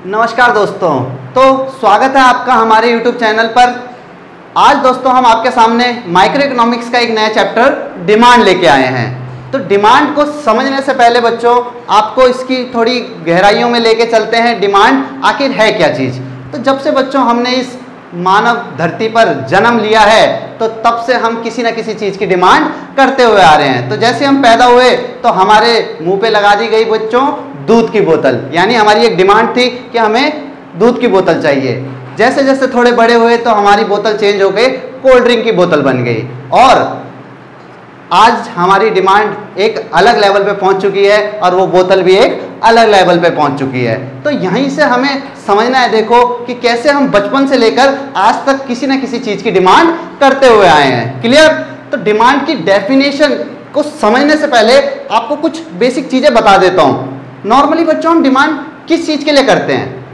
नमस्कार दोस्तों, तो स्वागत है आपका हमारे YouTube चैनल पर। आज दोस्तों हम आपके सामने माइक्रो इकोनॉमिक्स का एक नया चैप्टर डिमांड लेके आए हैं। तो डिमांड को समझने से पहले बच्चों आपको इसकी थोड़ी गहराइयों में लेके चलते हैं। डिमांड आखिर है क्या चीज़। तो जब से बच्चों हमने इस मानव धरती पर जन्म लिया है तो तब से हम किसी न किसी चीज़ की डिमांड करते हुए आ रहे हैं। तो जैसे हम पैदा हुए तो हमारे मुंह पे लगा दी गई बच्चों दूध की बोतल, यानी हमारी एक डिमांड थी कि हमें दूध की बोतल चाहिए। जैसे जैसे थोड़े बड़े हुए तो हमारी बोतल चेंज हो गई, कोल्ड ड्रिंक की बोतल बन गई, और आज हमारी डिमांड एक अलग लेवल पे पहुंच चुकी है और वो बोतल भी एक अलग लेवल पे पहुंच चुकी है। तो यहीं से हमें समझना है देखो कि कैसे हम बचपन से लेकर आज तक किसी न किसी चीज़ की डिमांड करते हुए आए हैं। क्लियर। तो डिमांड की डेफिनेशन को समझने से पहले आपको कुछ बेसिक चीज़ें बता देता हूँ। नॉर्मली बच्चों हम डिमांड किस चीज़ के लिए करते हैं।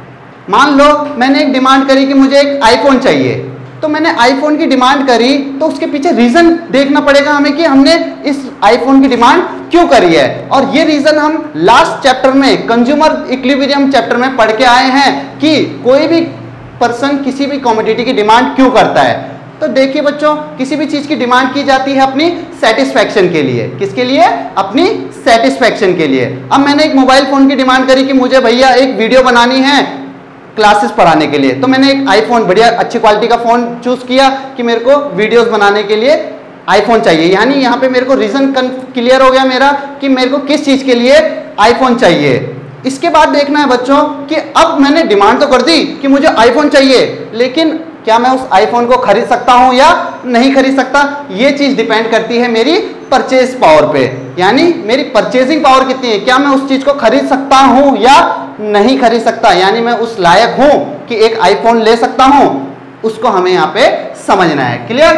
मान लो मैंने एक डिमांड करी कि मुझे एक आईफोन चाहिए, तो मैंने आईफोन की डिमांड करी तो उसके पीछे रीज़न देखना पड़ेगा हमें कि हमने इस आईफोन की डिमांड क्यों करी है। और ये रीज़न हम लास्ट चैप्टर में कंज्यूमर इक्विलिब्रियम चैप्टर में पढ़ के आए हैं कि कोई भी पर्सन किसी भी कमोडिटी की डिमांड क्यों करता है। तो देखिए बच्चों, किसी भी चीज़ की डिमांड की जाती है अपनी सेटिस्फैक्शन के लिए। किसके लिए? अपनी सेटिस्फैक्शन के लिए। अब मैंने एक मोबाइल फ़ोन की डिमांड करी कि मुझे भैया एक वीडियो बनानी है क्लासेस पढ़ाने के लिए, तो मैंने एक आईफोन बढ़िया अच्छी क्वालिटी का फ़ोन चूज़ किया कि मेरे को वीडियोस बनाने के लिए आईफोन चाहिए। यानी यहाँ पे मेरे को रीज़न क्लियर हो गया मेरा कि मेरे को किस चीज़ के लिए आईफोन चाहिए। इसके बाद देखना है बच्चों कि अब मैंने डिमांड तो कर दी कि मुझे आईफोन चाहिए, लेकिन क्या मैं उस आईफोन को खरीद सकता हूं या नहीं खरीद सकता। ये चीज़ डिपेंड करती है मेरी परचेज पावर पे, यानी मेरी परचेजिंग पावर कितनी है। क्या मैं उस चीज़ को खरीद सकता हूं या नहीं खरीद सकता, यानी मैं उस लायक हूं कि एक आईफोन ले सकता हूं। उसको हमें यहाँ पे समझना है। क्लियर।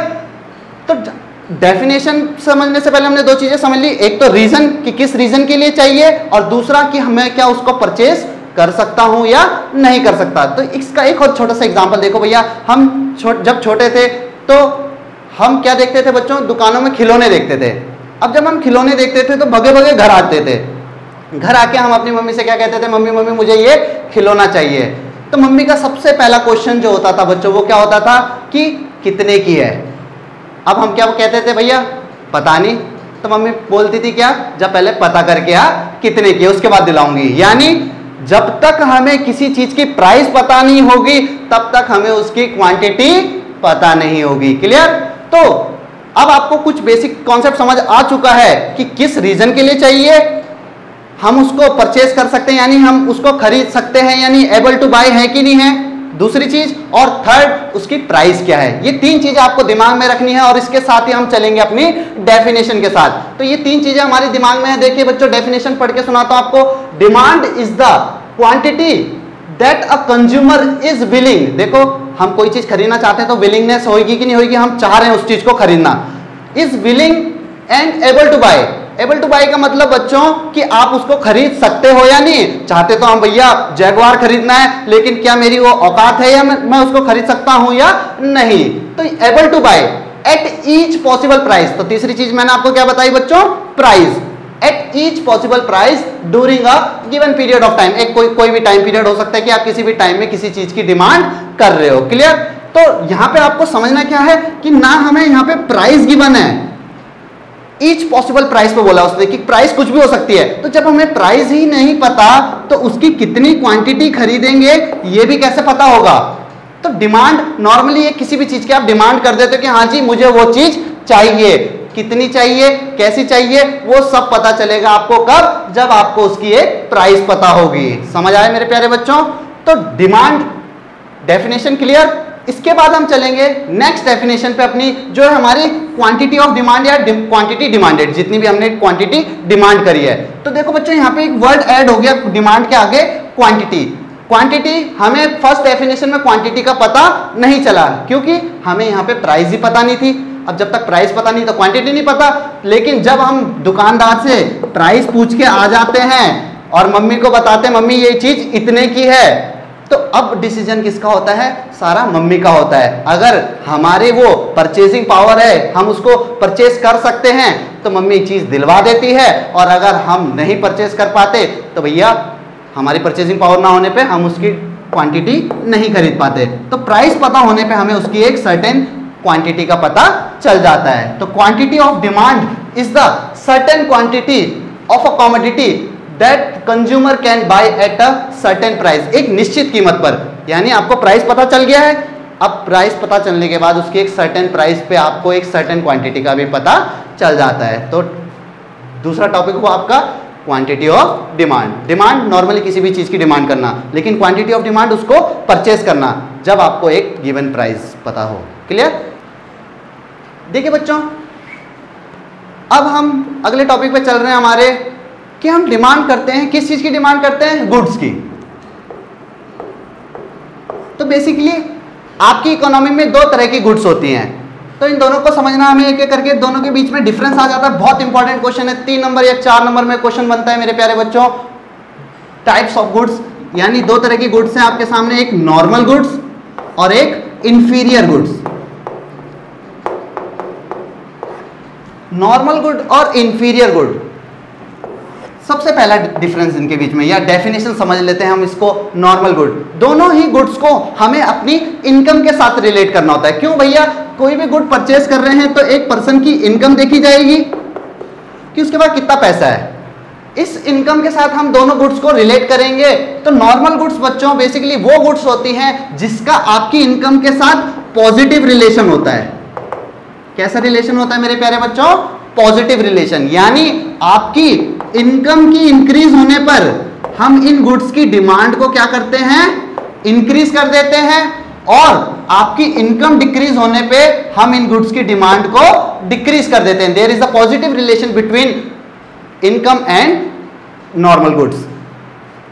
तो डेफिनेशन समझने से पहले हमने दो चीज़ें समझ ली, एक तो रीज़न कि किस रीज़न के लिए चाहिए, और दूसरा कि हमें क्या उसको परचेज कर सकता हूं या नहीं कर सकता। तो इसका एक और छोटा सा एग्जांपल देखो भैया, हम जब छोटे थे तो हम क्या देखते थे बच्चों, दुकानों में खिलौने देखते थे। अब जब हम खिलौने देखते थे तो भगे भगे घर आते थे। घर आके हम अपनी मम्मी से क्या कहते थे, मम्मी मम्मी मुझे ये खिलौना चाहिए। तो मम्मी का सबसे पहला क्वेश्चन जो होता था बच्चों वो क्या होता था कि कितने की है। अब हम क्या कहते थे, भैया पता नहीं। तो मम्मी बोलती थी क्या, जब पहले पता करके आ कितने की, उसके बाद दिलाऊंगी। यानी जब तक हमें किसी चीज की प्राइस पता नहीं होगी तब तक हमें उसकी क्वांटिटी पता नहीं होगी। क्लियर। तो अब आपको कुछ बेसिक कॉन्सेप्ट समझ आ चुका है कि किस रीजन के लिए चाहिए, हम उसको परचेज कर सकते हैं यानी हम उसको खरीद सकते हैं, यानी एबल टू बाय है कि नहीं है, दूसरी चीज, और थर्ड उसकी प्राइस क्या है। ये तीन चीजें आपको दिमाग में रखनी है और इसके साथ ही हम चलेंगे अपनी डेफिनेशन के साथ। तो ये तीन चीजें हमारे दिमाग में है। देखिए बच्चों, डेफिनेशन पढ़ के सुनाता हूं आपको। Demand is the quantity that a consumer is willing. देखो हम कोई चीज खरीदना चाहते हैं तो विलिंगनेस होगी कि नहीं होगी, हम चाह रहे हैं उस चीज को खरीदना। Is willing and able to buy. Able to buy का मतलब बच्चों कि आप उसको खरीद सकते हो या नहीं। चाहते तो हम भैया जैगुआर खरीदना है, लेकिन क्या मेरी वो औकात है या मैं उसको खरीद सकता हूं या नहीं। तो able to buy at each possible price. तो तीसरी चीज मैंने आपको क्या बताई बच्चों, price. At each possible price during a given period of time. एक कोई भी टाइम पीरियड हो सकता है कि आप किसी भी टाइम में किसी चीज की डिमांड कर रहे हो। क्लियर। तो यहां पे आपको समझना क्या है कि ना हमें यहां पे प्राइस गिवन है, ईच पॉसिबल प्राइस पे बोला उसने कि प्राइस कुछ भी हो सकती है। तो जब हमें प्राइस ही नहीं पता तो उसकी कितनी क्वांटिटी खरीदेंगे ये भी कैसे पता होगा। तो डिमांड नॉर्मली किसी भी चीज की आप डिमांड कर देते हो कि हाँ जी मुझे वो चीज चाहिए, कितनी चाहिए, कैसी चाहिए, वो सब पता चलेगा आपको कब, जब आपको उसकी एक प्राइस पता होगी। समझ आए मेरे प्यारे बच्चों। तो डिमांड डेफिनेशन क्लियर। इसके बाद हम चलेंगे नेक्स्ट डेफिनेशन पे अपनी, जो है हमारी क्वांटिटी ऑफ डिमांड या क्वांटिटी डिमांडेड, जितनी भी हमने क्वांटिटी डिमांड करी है। तो देखो बच्चों यहाँ पे एक वर्ड ऐड हो गया डिमांड के आगे, क्वांटिटी। क्वांटिटी हमें फर्स्ट डेफिनेशन में क्वांटिटी का पता नहीं चला क्योंकि हमें यहाँ पे प्राइस ही पता नहीं थी। अब जब तक प्राइस पता नहीं तो क्वांटिटी नहीं पता, लेकिन जब हम दुकानदार से प्राइस पूछ के आ जाते हैं और मम्मी को बताते हैं मम्मी ये चीज इतने की है, तो अब डिसीजन किसका होता है, सारा मम्मी का होता है। अगर हमारे वो परचेजिंग पावर है, हम उसको परचेज कर सकते हैं तो मम्मी चीज दिलवा देती है, और अगर हम नहीं परचेज कर पाते तो भैया हमारी परचेजिंग पावर ना होने पे हम उसकी क्वांटिटी नहीं खरीद पाते। तो प्राइस पता होने पे हमें उसकी एक सर्टेन क्वांटिटी का पता चल जाता है। तो quantity of demand is the certain quantity of a commodity that consumer can by at a certain price, एक निश्चित कीमत पर। यानी आपको प्राइस पता चल गया है, अब प्राइस पता चलने के बाद उसकी एक सर्टेन प्राइस पे आपको एक सर्टेन क्वांटिटी का भी पता चल जाता है। तो दूसरा टॉपिक हुआ आपका quantity of demand. Demand normally किसी भी चीज की डिमांड करना, लेकिन क्वांटिटी ऑफ डिमांड उसको परचेज करना जब आपको एक गिवन प्राइस पता हो। क्लियर? देखिए बच्चों, अब हम अगले टॉपिक पे चल रहे हैं हमारे, कि हम डिमांड करते हैं, किस चीज की डिमांड करते हैं? गुड्स की। तो बेसिकली आपकी इकोनॉमी में दो तरह की गुड्स होती हैं, तो इन दोनों को समझना हमें एक एक करके, दोनों के बीच में डिफरेंस आ जाता है। बहुत इंपॉर्टेंट क्वेश्चन है, 3 नंबर या 4 नंबर में क्वेश्चन बनता है मेरे प्यारे बच्चों। टाइप्स ऑफ गुड्स, यानी दो तरह की गुड्स हैं आपके सामने, एक नॉर्मल गुड्स और एक इंफीरियर गुड्स। नॉर्मल गुड और इंफीरियर गुड, सबसे पहला डिफरेंस इनके बीच में या डेफिनेशन समझ लेते हैं हम इसको। नॉर्मल गुड, दोनों ही गुड्स को हमें अपनी इनकम के साथ रिलेट करना होता है। क्यों भैया? कोई भी गुड परचेज कर रहे हैं तो एक पर्सन की इनकम देखी जाएगी कि उसके पास कितना पैसा है, इस इनकम के साथ हम दोनों गुड्स को रिलेट करेंगे। तो नॉर्मल गुड्स बच्चों बेसिकली वो गुड्स होती हैं जिसका आपकी इनकम के साथ पॉजिटिव रिलेशन होता है। कैसा रिलेशन होता है मेरे प्यारे बच्चों? पॉजिटिव रिलेशन, यानी आपकी इनकम की इंक्रीज होने पर हम इन गुड्स की डिमांड को क्या करते हैं? इंक्रीज कर देते हैं, और आपकी इनकम डिक्रीज होने पे हम इन गुड्स की डिमांड को डिक्रीज कर देते हैं। There is a positive relation between income and normal goods.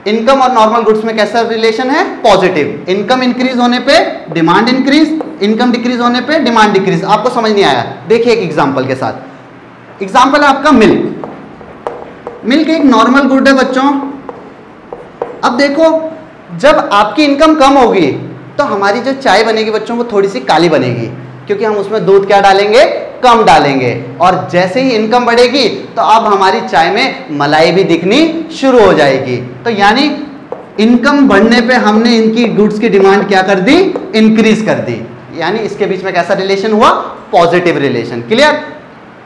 Income और नॉर्मल गुड्स में कैसा रिलेशन है? पॉजिटिव। इनकम इंक्रीज होने पे डिमांड इंक्रीज, इनकम डिक्रीज होने पे डिमांड डिक्रीज। आपको समझ नहीं आया? देखिए एक एग्जांपल के साथ। एग्जांपल है आपका मिल्क। मिल्क एक नॉर्मल गुड है बच्चों। अब देखो, जब आपकी इनकम कम होगी तो हमारी जो चाय बनेगी बच्चों वो थोड़ी सी काली बनेगी, क्योंकि हम उसमें दूध क्या डालेंगे? कम डालेंगे। और जैसे ही इनकम बढ़ेगी तो अब हमारी चाय में मलाई भी दिखनी शुरू हो जाएगी। तो यानी इनकम बढ़ने पे हमने इनकी गुड्स की डिमांड क्या कर दी? इंक्रीज कर दी। यानी इसके बीच में कैसा रिलेशन हुआ? Positive relation. क्लियर?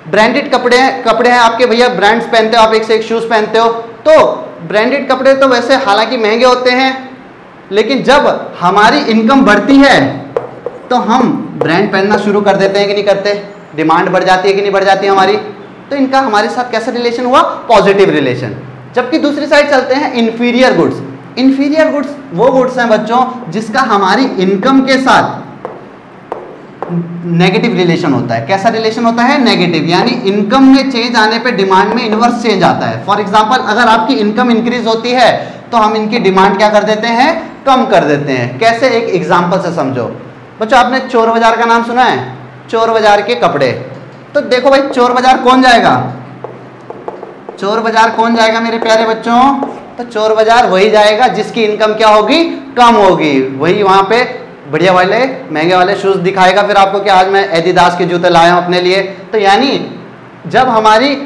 ब्रांडेड कपड़े हैं आपके, भैया ब्रांड्स पहनते हो आप, एक से एक शूज पहनते हो, तो ब्रांडेड कपड़े तो वैसे हालांकि महंगे होते हैं, लेकिन जब हमारी इनकम बढ़ती है तो हम ब्रांड पहनना शुरू कर देते हैं कि नहीं करते? डिमांड बढ़ जाती है कि नहीं बढ़ जाती है हमारी? तो इनका हमारे साथ कैसा रिलेशन हुआ? Positive relation. जबकि दूसरी साइड चलते हैं इंफीरियर गुड्स। इंफीरियर गुड्स वो गुड्स हैं बच्चों जिसका हमारी इनकम के साथ नेगेटिव रिलेशन होता है। कैसा रिलेशन होता है? नेगेटिव, यानी इनकम में चेंज आने पे डिमांड में इनवर्स चेंज आता है। फॉर एग्जांपल, अगर आपकी इनकम इंक्रीज होती है तो हम इनकी डिमांड क्या कर देते हैं? कम कर देते हैं। कैसे? एक एग्जांपल से समझो बच्चों। आपने चोर बाजार का नाम सुना है? चोर बाजार के कपड़े। तो देखो भाई, चोर बाजार कौन जाएगा? चोर बाजार कौन जाएगा मेरे प्यारे बच्चों? तो चोर बाजार वही जाएगा जिसकी इनकम क्या होगी? कम होगी। वही वहां पे बढ़िया वाले महंगे वाले शूज दिखाएगा फिर आपको कि आज मैं एडिडास के जूते लाया हूं अपने लिए। तो यानी जब हमारी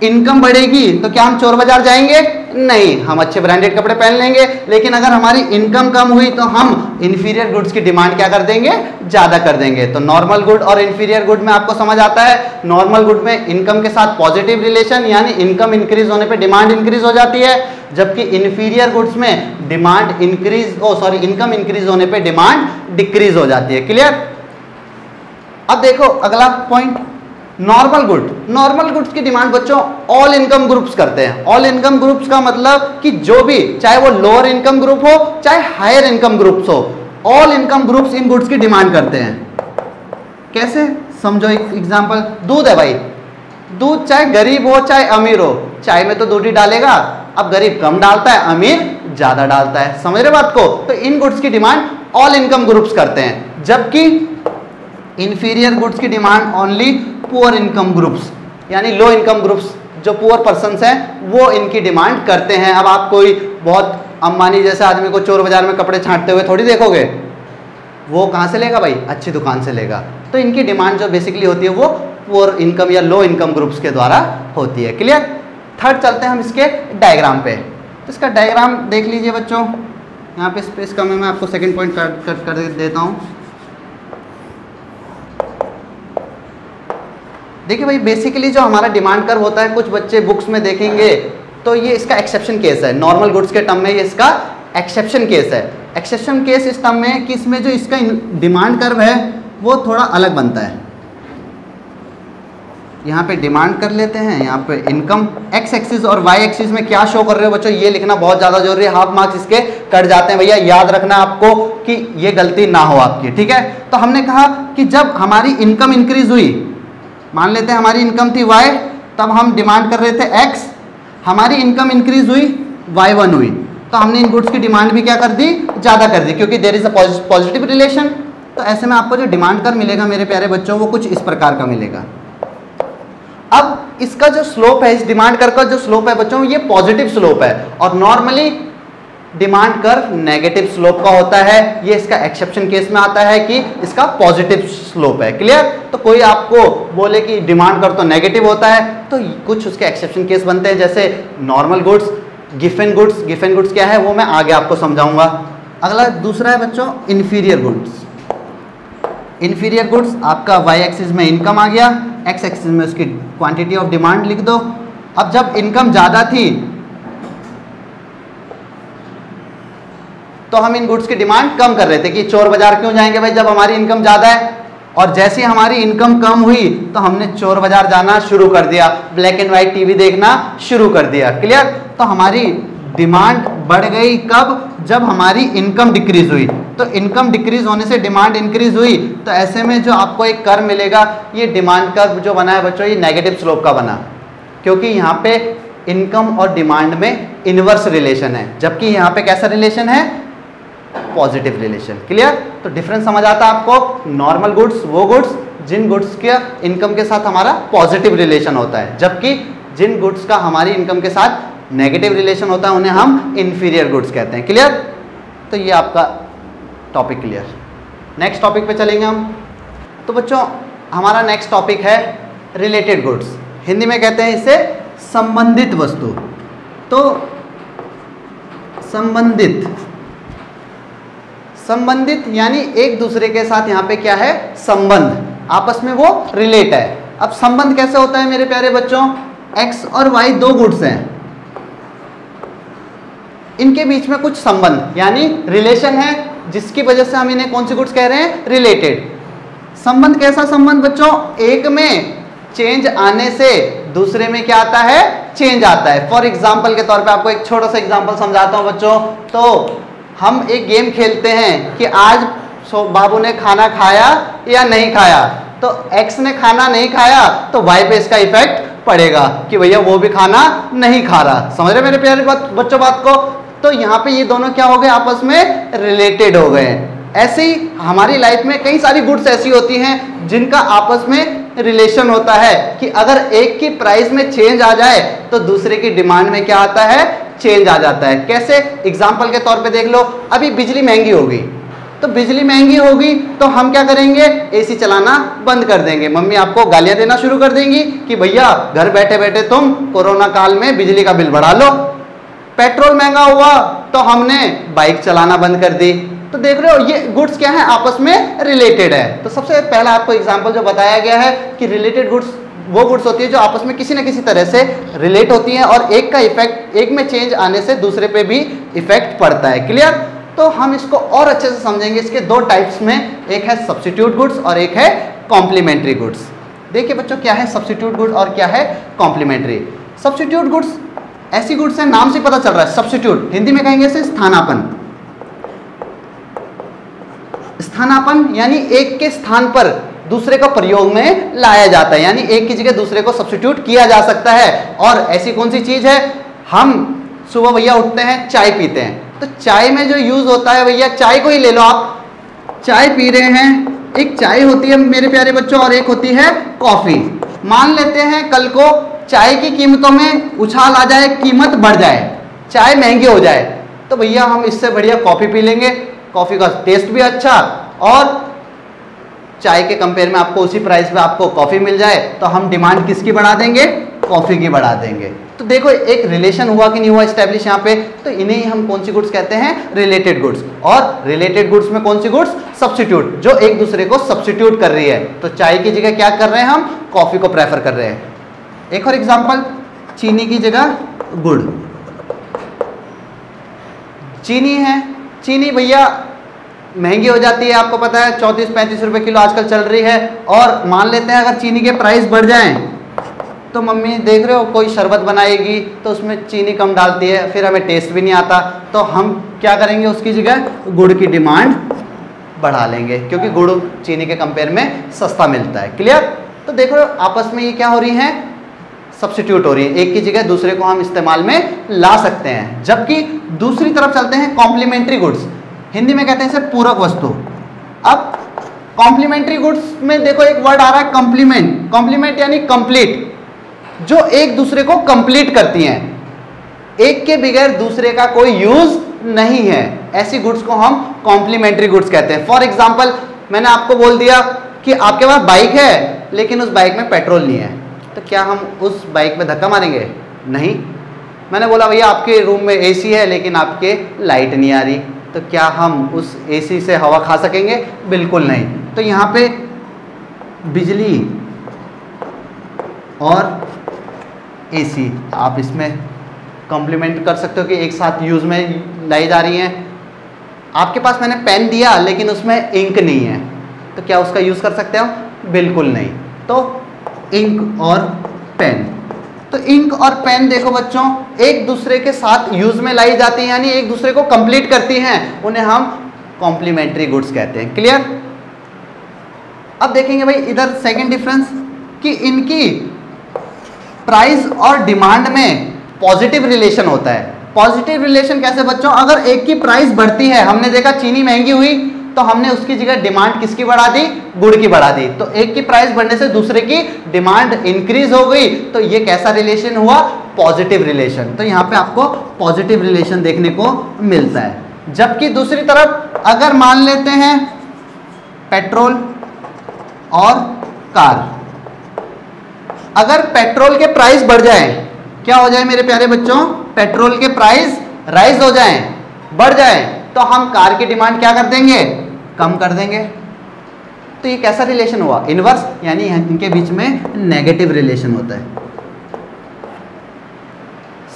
इनकम बढ़ेगी तो क्या हम चोर बाजार जाएंगे? नहीं, हम अच्छे ब्रांडेड कपड़े पहन लेंगे। लेकिन अगर हमारी इनकम कम हुई तो हम इंफीरियर गुड्स की डिमांड क्या कर देंगे? ज़्यादा कर देंगे। तो नॉर्मल गुड और इंफीरियर गुड में आपको समझ आता है, नॉर्मल गुड में इनकम के साथ पॉजिटिव रिलेशन, यानी इनकम इंक्रीज होने पे डिमांड इंक्रीज हो जाती है, जबकि इंफीरियर गुड्स में डिमांड इंक्रीज इनकम इंक्रीज होने पे डिमांड डिक्रीज हो जाती है। क्लियर? अब देखो अगला point, normal good. Normal goods की डिमांड बच्चों ऑल इनकम ग्रुप्स करते हैं। ऑल इनकम ग्रुप्स का मतलब कि जो भी, चाहे वो लोअर इनकम ग्रुप हो चाहे हायर इनकम ग्रुप्स हो, all income groups in goods की डिमांड करते हैं। कैसे? समझो एक एग्जांपल, दूध है भाई। दूध चाहे गरीब हो चाहे अमीर हो, चाय में तो दूध ही डालेगा। अब गरीब कम डालता है, अमीर ज्यादा डालता है। समझ रहे बात को? तो इन गुड्स की डिमांड ऑल इनकम ग्रुप्स करते हैं, जबकि इंफीरियर गुड्स की demand only poor income groups, यानी लो इनकम ग्रुप्स जो पुअर पर्सन्स हैं वो इनकी डिमांड करते हैं। अब आप कोई बहुत अंबानी जैसे आदमी को चोर बाजार में कपड़े छांटते हुए थोड़ी देखोगे, वो कहाँ से लेगा भाई? अच्छी दुकान से लेगा। तो इनकी डिमांड जो बेसिकली होती है वो पुअर इनकम या लो इनकम ग्रुप्स के द्वारा होती है। क्लियर? थर्ड चलते हैं हम इसके डायग्राम पे। तो इसका डायग्राम देख लीजिए बच्चों, यहाँ पे स्पेस कम है, मैं आपको सेकंड पॉइंट कट कर देता हूँ। देखिए भाई, बेसिकली जो हमारा डिमांड कर्व होता है, कुछ बच्चे बुक्स में देखेंगे तो ये इसका एक्सेप्शन केस है, नॉर्मल गुड्स के टर्म में ये इसका एक्सेप्शन केस है। एक्सेप्शन केस इस टर्म में है कि इसमें जो इसका डिमांड कर्व है वो थोड़ा अलग बनता है। यहाँ पे डिमांड कर लेते हैं, यहाँ पे इनकम, एक्स एक्सिस और वाई एक्सिस में क्या शो कर रहे हो बच्चों, ये लिखना बहुत ज़्यादा जरूरी है। हाफ मार्क्स इसके कट जाते हैं भैया, याद रखना आपको कि ये गलती ना हो आपकी, ठीक है। तो हमने कहा कि जब हमारी इनकम इंक्रीज हुई, मान लेते हैं हमारी इनकम थी वाई, तब हम डिमांड कर रहे थे एक्स, हमारी इनकम इंक्रीज हुई y1 हुई, तो हमने इन गुड्स की डिमांड भी क्या कर दी, ज़्यादा कर दी, क्योंकि there is a positive relation. तो ऐसे में आपको जो डिमांड कर्व मिलेगा मेरे प्यारे बच्चों, वो कुछ इस प्रकार का मिलेगा। अब इसका जो स्लोप है, इस डिमांड कर्व का जो स्लोप है बच्चों, ये पॉजिटिव स्लोप है, और normally demand curve negative slope का होता है। ये इसका एक्सेप्शन केस में आता है कि इसका पॉजिटिव स्लोप है। क्लियर? तो कोई आपको बोले कि डिमांड कर्व तो नेगेटिव होता है, तो कुछ उसके एक्सेप्शन केस बनते हैं, जैसे normal goods, Giffen goods. Giffen goods क्या है वो मैं आगे आपको समझाऊंगा। अगला दूसरा है बच्चों इंफीरियर गुड्स। इंफीरियर गुड्स आपका वाई एक्सिस में इनकम आ गया, एक्स एक्सिस में उसकी क्वांटिटी ऑफ डिमांड लिख दो। अब जब इनकम ज़्यादा थी तो हम इन गुड्स की डिमांड कम कर रहे थे कि चोर बाजार क्यों जाएंगे भाई जब हमारी इनकम ज़्यादा है। और जैसे ही हमारी इनकम कम हुई तो हमने चोर बाजार जाना शुरू कर दिया, ब्लैक एंड वाइट टीवी देखना शुरू कर दिया। क्लियर? तो हमारी डिमांड बढ़ गई कब, जब हमारी इनकम डिक्रीज हुई। तो इनकम डिक्रीज होने से डिमांड इंक्रीज हुई, तो ऐसे में जो आपको एक कर्व मिलेगा, ये डिमांड कर्व जो बना है बच्चों, ये नेगेटिव स्लोप का बना, क्योंकि यहाँ पे इनकम और डिमांड में इनवर्स रिलेशन है, जबकि यहाँ पे कैसा रिलेशन है, पॉजिटिव रिलेशन। क्लियर? तो डिफरेंस समझ आता है आपको। नॉर्मल गुड्स वो गुड्स जिन गुड्स के इनकम के साथ हमारा पॉजिटिव रिलेशन होता है, जबकि जिन गुड्स का हमारी इनकम के साथ नेगेटिव रिलेशन होता है उन्हें हम इंफीरियर गुड्स कहते हैं। क्लियर? तो ये आपका टॉपिक क्लियर। नेक्स्ट टॉपिक पे चलेंगे हम। तो बच्चों हमारा नेक्स्ट टॉपिक है रिलेटेड गुड्स, हिंदी में कहते हैं इसे संबंधित वस्तु। तो संबंधित यानी एक दूसरे के साथ यहाँ पे क्या है, संबंध, आपस में वो रिलेट है। अब संबंध कैसे होता है मेरे प्यारे बच्चों, x और y दो गुड्स हैं, इनके बीच में कुछ संबंध यानी रिलेशन है, जिसकी वजह से हम इन्हें कौन सी गुड्स कह रहे हैं, रिलेटेड। संबंध कैसा संबंध बच्चों, एक में चेंज आने से दूसरे में क्या आता है, चेंज आता है। फॉर एग्जाम्पल के तौर पे आपको एक छोटा सा एग्जाम्पल समझाता हूँ बच्चों। तो हम एक गेम खेलते हैं कि आज बाबू ने खाना खाया या नहीं खाया, तो x ने खाना नहीं खाया तो y पे इसका इफेक्ट पड़ेगा कि भैया वो भी खाना नहीं खा रहा। समझ रहे मेरे प्यारे बच्चों बात को? तो यहाँ पे ये दोनों क्या हो गए, आपस में रिलेटेड हो गए। ऐसे ही हमारी लाइफ में कई सारी गुड्स ऐसी होती हैं जिनका आपस में रिलेशन होता है कि अगर एक की प्राइस में चेंज आ जाए तो दूसरे की डिमांड में क्या आता है, चेंज आ जाता है। कैसे? एग्जाम्पल के तौर पे देख लो, अभी बिजली महंगी होगी, तो बिजली महंगी होगी तो हम क्या करेंगे, एसी चलाना बंद कर देंगे। मम्मी आपको गालियां देना शुरू कर देंगी कि भैया घर बैठे बैठे तुम कोरोना काल में बिजली का बिल बढ़ा लो। पेट्रोल महंगा हुआ तो हमने बाइक चलाना बंद कर दी। तो देख रहे हो ये गुड्स क्या है, आपस में रिलेटेड है। तो सबसे पहला आपको एग्जाम्पल जो बताया गया है कि रिलेटेड गुड्स वो गुड्स होती है जो आपस में किसी न किसी तरह से रिलेट होती हैं और एक का इफेक्ट, एक में चेंज आने से दूसरे पे भी इफेक्ट पड़ता है। क्लियर? तो हम इसको और अच्छे से समझेंगे। इसके दो टाइप्स में, एक है सब्स्टिट्यूट गुड्स और एक है कॉम्प्लीमेंट्री गुड्स। देखिए बच्चों क्या है सब्स्टिट्यूट गुड और क्या है कॉम्प्लीमेंट्री। सब्स्टिट्यूट गुड्स ऐसी गुड्स है, नाम से पता चल रहा है, सब्स्टिट्यूट, हिंदी में कहेंगे इसे स्थानापन्न। स्थानापन्न यानी एक के स्थान पर दूसरे का प्रयोग में लाया जाता है, यानी एक की जगह दूसरे को सब्स्टिट्यूट किया जा सकता है। और ऐसी कौन सी चीज है, हम सुबह भैया उठते हैं चाय पीते हैं, तो चाय में जो यूज होता है भैया, चाय को ही ले लो आप, चाय पी रहे हैं, एक चाय होती है मेरे प्यारे बच्चों और एक होती है कॉफी। मान लेते हैं कल को चाय की कीमतों में उछाल आ जाए, कीमत बढ़ जाए, चाय महंगी हो जाए, तो भैया हम इससे बढ़िया कॉफी पी लेंगे। कॉफी का टेस्ट भी अच्छा और चाय के कंपेयर में आपको उसी प्राइस पे आपको कॉफी मिल जाए, तो हम डिमांड किसकी बढ़ा देंगे, कॉफी की बढ़ा देंगे। तो देखो एक रिलेशन हुआ कि नहीं हुआ स्टैब्लिश यहाँ पे, तो इन्हें हम कौन सी गुड्स कहते हैं, रिलेटेड गुड्स। और रिलेटेड गुड्स में कौन सी गुड्स, सब्स्टिट्यूट, जो एक दूसरे को सब्स्टिट्यूट कर रही है। तो चाय की जगह क्या कर रहे हैं हम, कॉफी को प्रेफर कर रहे हैं। एक और एग्जांपल, चीनी की जगह गुड़। चीनी है, चीनी भैया महंगी हो जाती है, आपको पता है 34-35 रुपए किलो आजकल चल रही है। और मान लेते हैं अगर चीनी के प्राइस बढ़ जाएं, तो मम्मी देख रहे हो कोई शरबत बनाएगी तो उसमें चीनी कम डालती है, फिर हमें टेस्ट भी नहीं आता, तो हम क्या करेंगे, उसकी जगह गुड़ की डिमांड बढ़ा लेंगे, क्योंकि गुड़ चीनी के कंपेयर में सस्ता मिलता है। क्लियर? तो देखो आपस में ये क्या हो रही हैं, सब्स्टिट्यूट हो रही है, एक की जगह दूसरे को हम इस्तेमाल में ला सकते हैं। जबकि दूसरी तरफ चलते हैं कॉम्प्लीमेंट्री गुड्स, हिंदी में कहते हैं इसे पूरक वस्तु। अब कॉम्प्लीमेंट्री गुड्स में देखो एक वर्ड आ रहा है कॉम्प्लीमेंट। कॉम्प्लीमेंट यानी कंप्लीट, जो एक दूसरे को कंप्लीट करती हैं, एक के बगैर दूसरे का कोई यूज नहीं है, ऐसी गुड्स को हम कॉम्प्लीमेंट्री गुड्स कहते हैं। फॉर एग्जांपल, मैंने आपको बोल दिया कि आपके पास बाइक है लेकिन उस बाइक में पेट्रोल नहीं है, तो क्या हम उस बाइक में धक्का मारेंगे? नहीं। मैंने बोला भैया आपके रूम में एसी है लेकिन आपके लाइट नहीं आ रही, तो क्या हम उस एसी से हवा खा सकेंगे? बिल्कुल नहीं। तो यहाँ पे बिजली और एसी आप इसमें कॉम्प्लीमेंट कर सकते हो कि एक साथ यूज में लाई जा रही हैं। आपके पास मैंने पेन दिया लेकिन उसमें इंक नहीं है, तो क्या उसका यूज कर सकते हो? बिल्कुल नहीं। तो इंक और पेन, तो इंक और पेन देखो बच्चों एक दूसरे के साथ यूज में लाई जाती हैं, यानी एक दूसरे को कंप्लीट करती हैं, उन्हें हम कॉम्प्लीमेंट्री गुड्स कहते हैं। क्लियर? अब देखेंगे भाई इधर सेकंड डिफरेंस कि इनकी प्राइस और डिमांड में पॉजिटिव रिलेशन होता है। पॉजिटिव रिलेशन कैसे बच्चों? अगर एक की प्राइस बढ़ती है, हमने देखा चीनी महंगी हुई तो हमने उसकी जगह डिमांड किसकी बढ़ा दी? गुड़ की बढ़ा दी। तो एक की प्राइस बढ़ने से दूसरे की डिमांड इंक्रीज हो गई, तो ये कैसा रिलेशन हुआ? Positive relation. तो यहाँ पे आपको पॉजिटिव रिलेशन देखने को मिलता है। जबकि दूसरी तरफ अगर मान लेते हैं पेट्रोल और कार, अगर पेट्रोल के प्राइस बढ़ जाए, क्या हो जाए मेरे प्यारे बच्चों? पेट्रोल के प्राइस राइज हो जाएं, बढ़ जाएं, तो हम कार की डिमांड क्या कर देंगे? कम कर देंगे। तो ये कैसा रिलेशन हुआ? इनवर्स, यानी इनके बीच में नेगेटिव रिलेशन होता है।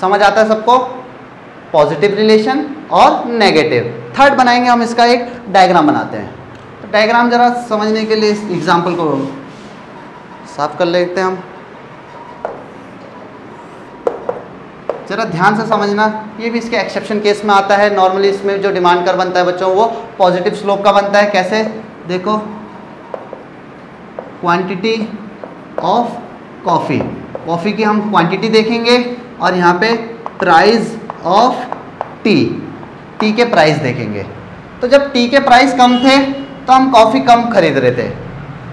समझ आता है सबको? पॉजिटिव रिलेशन और नेगेटिव। थर्ड बनाएंगे हम, इसका एक डायग्राम बनाते हैं। तो डायग्राम जरा समझने के लिए इस एग्जाम्पल को साफ कर लेते हैं हम। जरा ध्यान से समझना, ये भी इसके एक्सेप्शन केस में आता है। नॉर्मली इसमें जो डिमांड कर बनता है बच्चों वो पॉजिटिव स्लोप का बनता है। कैसे? देखो, क्वांटिटी ऑफ कॉफ़ी, कॉफ़ी की हम क्वांटिटी देखेंगे, और यहाँ पे प्राइस ऑफ टी, टी के प्राइस देखेंगे। तो जब टी के प्राइस कम थे तो हम कॉफ़ी कम खरीद रहे थे,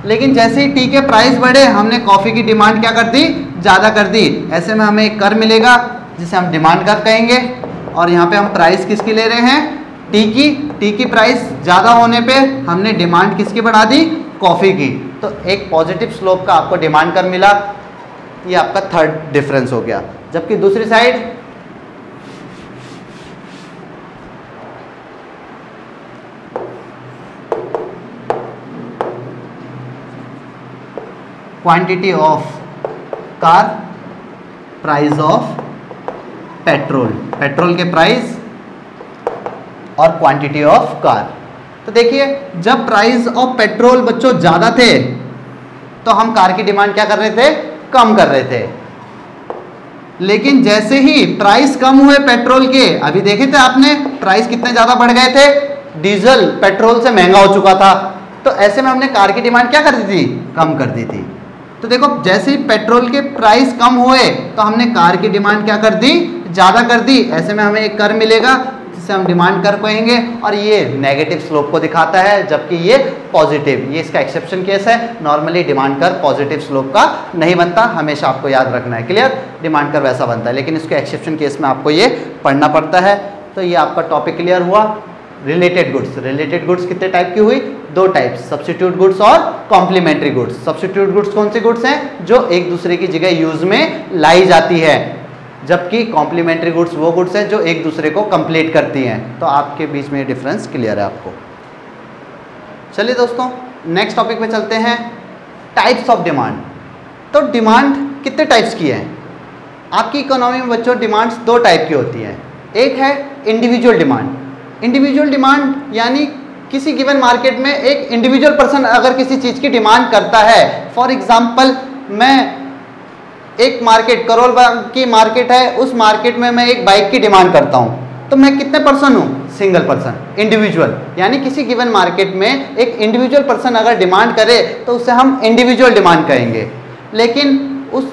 लेकिन जैसे ही टी के प्राइस बढ़े हमने कॉफ़ी की डिमांड क्या कर दी? ज़्यादा कर दी। ऐसे में हमें एक कर मिलेगा जिसे हम डिमांड कर कहेंगे, और यहाँ पे हम प्राइस किसकी ले रहे हैं? टी की। टी की प्राइस ज़्यादा होने पे हमने डिमांड किसकी बढ़ा दी? कॉफ़ी की। तो एक पॉजिटिव स्लोप का आपको डिमांड कर मिला, ये आपका थर्ड डिफरेंस हो गया। जबकि दूसरी side quantity of car, price of petrol, petrol के प्राइस और क्वांटिटी ऑफ कार। तो देखिए जब प्राइस ऑफ पेट्रोल बच्चों ज़्यादा थे तो हम कार की डिमांड क्या कर रहे थे? कम कर रहे थे। लेकिन जैसे ही प्राइस कम हुए पेट्रोल के, अभी देखे थे आपने प्राइस कितने ज़्यादा बढ़ गए थे, डीजल पेट्रोल से महंगा हो चुका था, तो ऐसे में हमने कार की डिमांड क्या कर दी थी? कम कर दी थी। तो देखो जैसे ही पेट्रोल के प्राइस कम हुए तो हमने कार की डिमांड क्या कर दी? ज़्यादा कर दी। ऐसे में हमें एक कर मिलेगा जिसे हम डिमांड कर कहेंगे, और ये नेगेटिव स्लोप को दिखाता है, जबकि ये पॉजिटिव, ये इसका एक्सेप्शन केस है। नॉर्मली डिमांड कर पॉजिटिव स्लोप का नहीं बनता, हमेशा आपको याद रखना है। क्लियर? डिमांड कर वैसा बनता है, लेकिन इसके एक्सेप्शन केस में आपको ये पढ़ना पड़ता है। तो ये आपका टॉपिक क्लियर हुआ। रिलेटेड गुड्स, रिलेटेड गुड्स कितने टाइप की हुई? दो टाइप्स, सब्स्टिट्यूट गुड्स और कॉम्प्लीमेंट्री गुड्स। सब्स्टिट्यूट गुड्स कौन सी गुड्स हैं? जो एक दूसरे की जगह यूज में लाई जाती है, जबकि कॉम्प्लीमेंट्री गुड्स वो गुड्स हैं जो एक दूसरे को कंप्लीट करती हैं। तो आपके बीच में ये डिफरेंस क्लियर है आपको। चलिए दोस्तों नेक्स्ट टॉपिक पे चलते हैं, टाइप्स ऑफ डिमांड। तो डिमांड कितने टाइप्स की है? आपकी इकोनॉमी में बच्चों डिमांड्स दो टाइप की होती हैं। एक है इंडिविजुअल डिमांड। इंडिविजुअल डिमांड यानी किसी गिवन मार्केट में एक इंडिविजुअल पर्सन अगर किसी चीज़ की डिमांड करता है, फॉर एग्जांपल मैं एक मार्केट, करोल बाग की मार्केट है, उस मार्केट में मैं एक बाइक की डिमांड करता हूँ, तो मैं कितने पर्सन हूँ? Single person, individual. यानी किसी गिवन मार्केट में एक इंडिविजुअल पर्सन अगर डिमांड करे तो उसे हम इंडिविजुअल डिमांड कहेंगे। लेकिन उस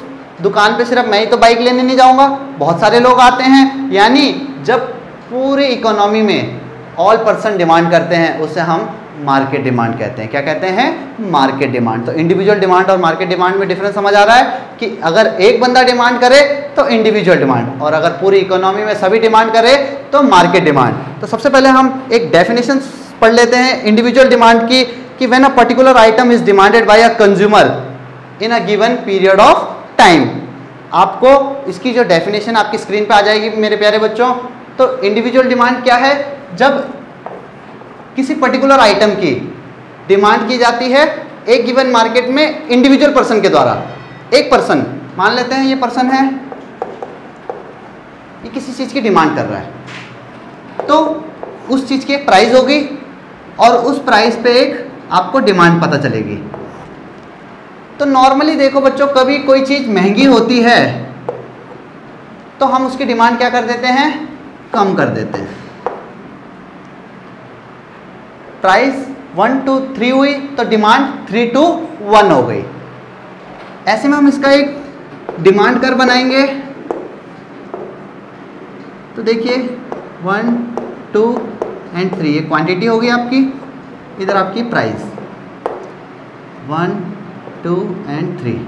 दुकान पे सिर्फ मैं ही तो बाइक लेने नहीं जाऊँगा, बहुत सारे लोग आते हैं। यानी जब पूरी इकोनॉमी में ऑल पर्सन डिमांड करते हैं उसे हम मार्केट डिमांड कहते हैं। क्या कहते हैं? Market demand. तो इंडिविजुअल डिमांड और मार्केट डिमांड में डिफरेंस समझ आ रहा है कि अगर एक बंदा डिमांड करे तो इंडिविजुअल डिमांड, और अगर पूरी इकोनॉमी में सभी डिमांड करे तो मार्केट डिमांड। तो सबसे पहले हम एक डेफिनेशन पढ़ लेते हैं इंडिविजुअल डिमांड की, कि when a particular item is demanded by a consumer in a given period of time. आपको इसकी जो डेफिनेशन आपकी स्क्रीन पे आ जाएगी मेरे प्यारे बच्चों। तो इंडिविजुअल डिमांड क्या है? जब किसी पर्टिकुलर आइटम की डिमांड की जाती है एक गिवन मार्केट में इंडिविजुअल पर्सन के द्वारा। एक पर्सन, मान लेते हैं ये पर्सन है, ये किसी चीज़ की डिमांड कर रहा है, तो उस चीज़ की एक प्राइस होगी और उस प्राइस पे एक आपको डिमांड पता चलेगी। तो नॉर्मली देखो बच्चों, कभी कोई चीज़ महंगी होती है तो हम उसकी डिमांड क्या कर देते हैं? कम कर देते हैं। प्राइस 1 to 3 हुई तो डिमांड 3 to 1 हो गई। ऐसे में हम इसका एक डिमांड कर्व बनाएंगे। तो देखिए 1, 2 एंड 3 ये क्वांटिटी होगी आपकी, इधर आपकी प्राइस 1, 2 एंड 3।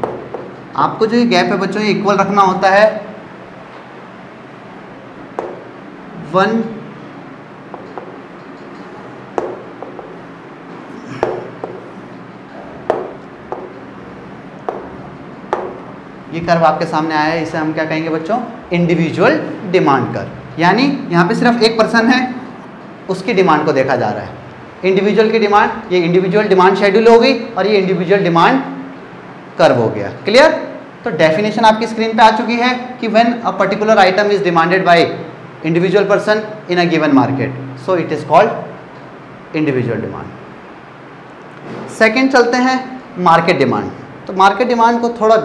आपको जो ये गैप है बच्चों ये इक्वल रखना होता है। 1 ये कर्व आपके सामने आया है, इसे हम क्या कहेंगे बच्चों? Individual demand curve. यानी यहाँ पे सिर्फ एक पर्सन है, उसकी डिमांड को देखा जा रहा है। इंडिविजुअल की डिमांड, ये इंडिविजुअल डिमांड शेड्यूल हो गई और ये इंडिविजुअल डिमांड कर्व हो गया। क्लियर? तो डेफिनेशन आपकी स्क्रीन पे आ चुकी है कि when a particular item is demanded by individual person in a given market, so it is called individual demand. Second चलते हैं मार्केट डिमांड। तो मार्केट डिमांड को थोड़ा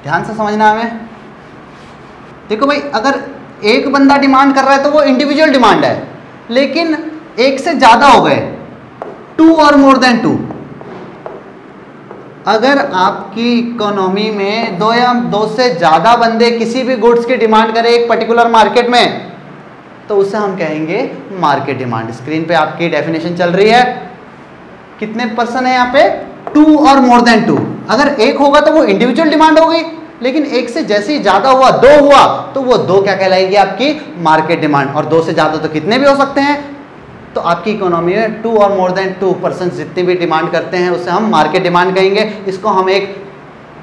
ध्यान से समझना हमें। देखो भाई, अगर एक बंदा डिमांड कर रहा है तो वो इंडिविजुअल डिमांड है, लेकिन एक से ज़्यादा हो गए, 2 और मोर देन 2। अगर आपकी इकोनॉमी में 2 या 2 से ज़्यादा बंदे किसी भी गुड्स की डिमांड करें एक पर्टिकुलर मार्केट में, तो उसे हम कहेंगे मार्केट डिमांड। स्क्रीन पे आपकी डेफिनेशन चल रही है। कितने पर्सन है यहाँ पे? 2 और मोर देन 2। अगर एक होगा तो वो इंडिविजुअल डिमांड हो गई, लेकिन एक से जैसे ही ज़्यादा हुआ, 2 हुआ, तो वो 2 क्या कहलाएगी? आपकी मार्केट डिमांड। और 2 से ज़्यादा तो कितने भी हो सकते हैं। तो आपकी इकोनॉमी में 2 और मोर देन 2 पर्सन जितनी भी डिमांड करते हैं उसे हम मार्केट डिमांड कहेंगे। इसको हम एक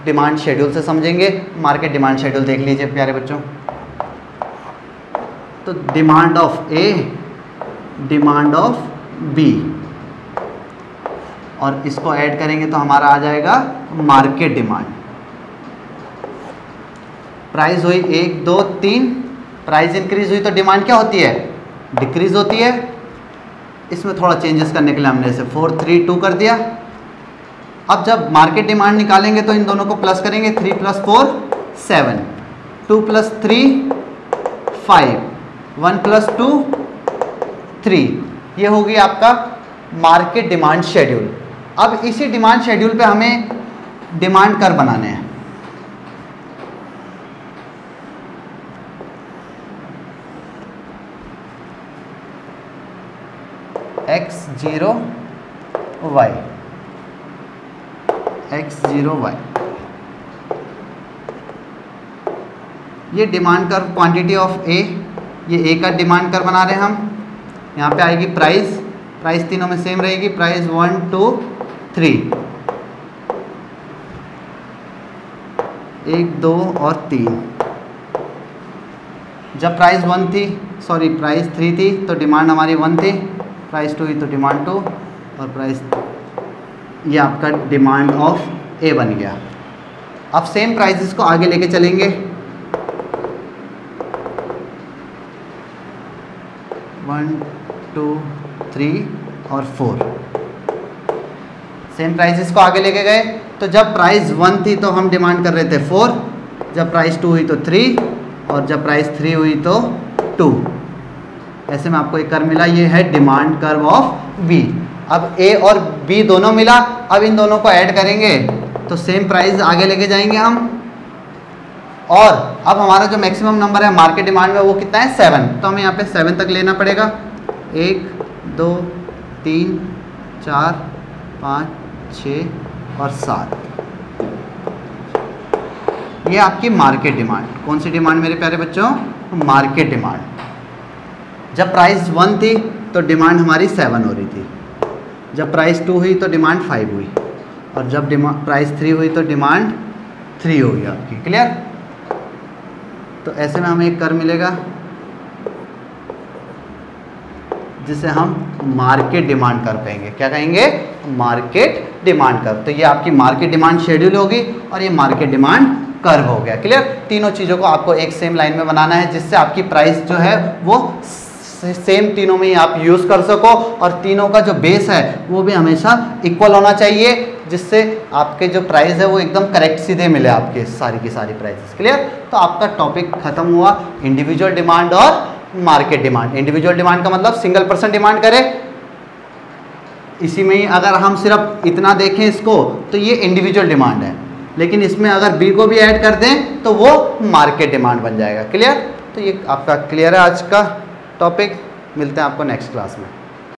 डिमांड शेड्यूल से समझेंगे। मार्केट डिमांड शेड्यूल देख लीजिए प्यारे बच्चों। तो demand of A, demand of B, और इसको ऐड करेंगे तो हमारा आ जाएगा मार्केट डिमांड। प्राइस हुई 1, 2, 3, प्राइस इंक्रीज हुई तो डिमांड क्या होती है? डिक्रीज होती है। इसमें थोड़ा चेंजेस करने के लिए हमने इसे 4, 3, 2 कर दिया। अब जब मार्केट डिमांड निकालेंगे तो इन दोनों को प्लस करेंगे। 3 + 4 7, 2 + 3 5, 1 + 2 3। ये होगी आपका मार्केट डिमांड शेड्यूल। अब इसी डिमांड शेड्यूल पे हमें डिमांड कर्व बनाने हैं। x0 y, x0 y, ये डिमांड कर्व क्वांटिटी ऑफ ए, ये ए का डिमांड कर्व बना रहे हैं हम। यहाँ पे आएगी प्राइस, प्राइस तीनों में सेम रहेगी, प्राइस 1, 2, 3, 1, 2 और 3। जब प्राइस 1 थी, सॉरी प्राइस 3 थी तो डिमांड हमारी 1 थी, प्राइस 2 हुई तो डिमांड 2, और प्राइस, ये आपका डिमांड ऑफ ए बन गया। अब सेम प्राइसेस को आगे लेके चलेंगे। 1 2 3 और 4 सेम प्राइसेस को आगे लेके गए। तो जब प्राइस 1 थी तो हम डिमांड कर रहे थे 4, जब प्राइस 2 हुई तो 3, और जब प्राइस 3 हुई तो 2। ऐसे में आपको एक कर्व मिला, ये है डिमांड कर्व ऑफ बी। अब ए और बी दोनों मिला, अब इन दोनों को ऐड करेंगे तो सेम प्राइस आगे लेके जाएंगे हम। और अब हमारा जो मैक्सिमम नंबर है मार्केट डिमांड में वो कितना है 7, तो हमें यहाँ पे 7 तक लेना पड़ेगा। 1 2 3 4 5 6 और 7, ये आपकी मार्केट डिमांड। कौन सी डिमांड मेरे प्यारे बच्चों? Market demand. जब प्राइस 1 थी तो डिमांड हमारी 7 हो रही थी, जब प्राइस 2 हुई तो डिमांड 5 हुई, और जब प्राइस 3 हुई तो डिमांड 3 होगी आपकी। क्लियर? तो ऐसे में हमें एक कर्व मिलेगा जिसे हम मार्केट डिमांड कर्व कहेंगे। क्या कहेंगे? Market demand curve. तो ये आपकी मार्केट डिमांड शेड्यूल होगी और ये मार्केट डिमांड कर्व हो गया। क्लियर? तीनों चीज़ों को आपको एक सेम लाइन में बनाना है जिससे आपकी प्राइस जो है वो सेम तीनों में ही आप यूज़ कर सको, और तीनों का जो बेस है वो भी हमेशा इक्वल होना चाहिए, जिससे आपके जो प्राइस है वो एकदम करेक्ट सीधे मिले आपके सारी की सारी प्राइसेस। क्लियर? तो आपका टॉपिक खत्म हुआ इंडिविजुअल डिमांड और मार्केट डिमांड। इंडिविजुअल डिमांड का मतलब सिंगल पर्सन डिमांड करे, इसी में ही अगर हम सिर्फ इतना देखें इसको तो ये इंडिविजुअल डिमांड है, लेकिन इसमें अगर बी को भी ऐड कर दें तो वो मार्केट डिमांड बन जाएगा। क्लियर? तो ये आपका क्लियर है आज का टॉपिक। मिलते हैं आपको नेक्स्ट क्लास में।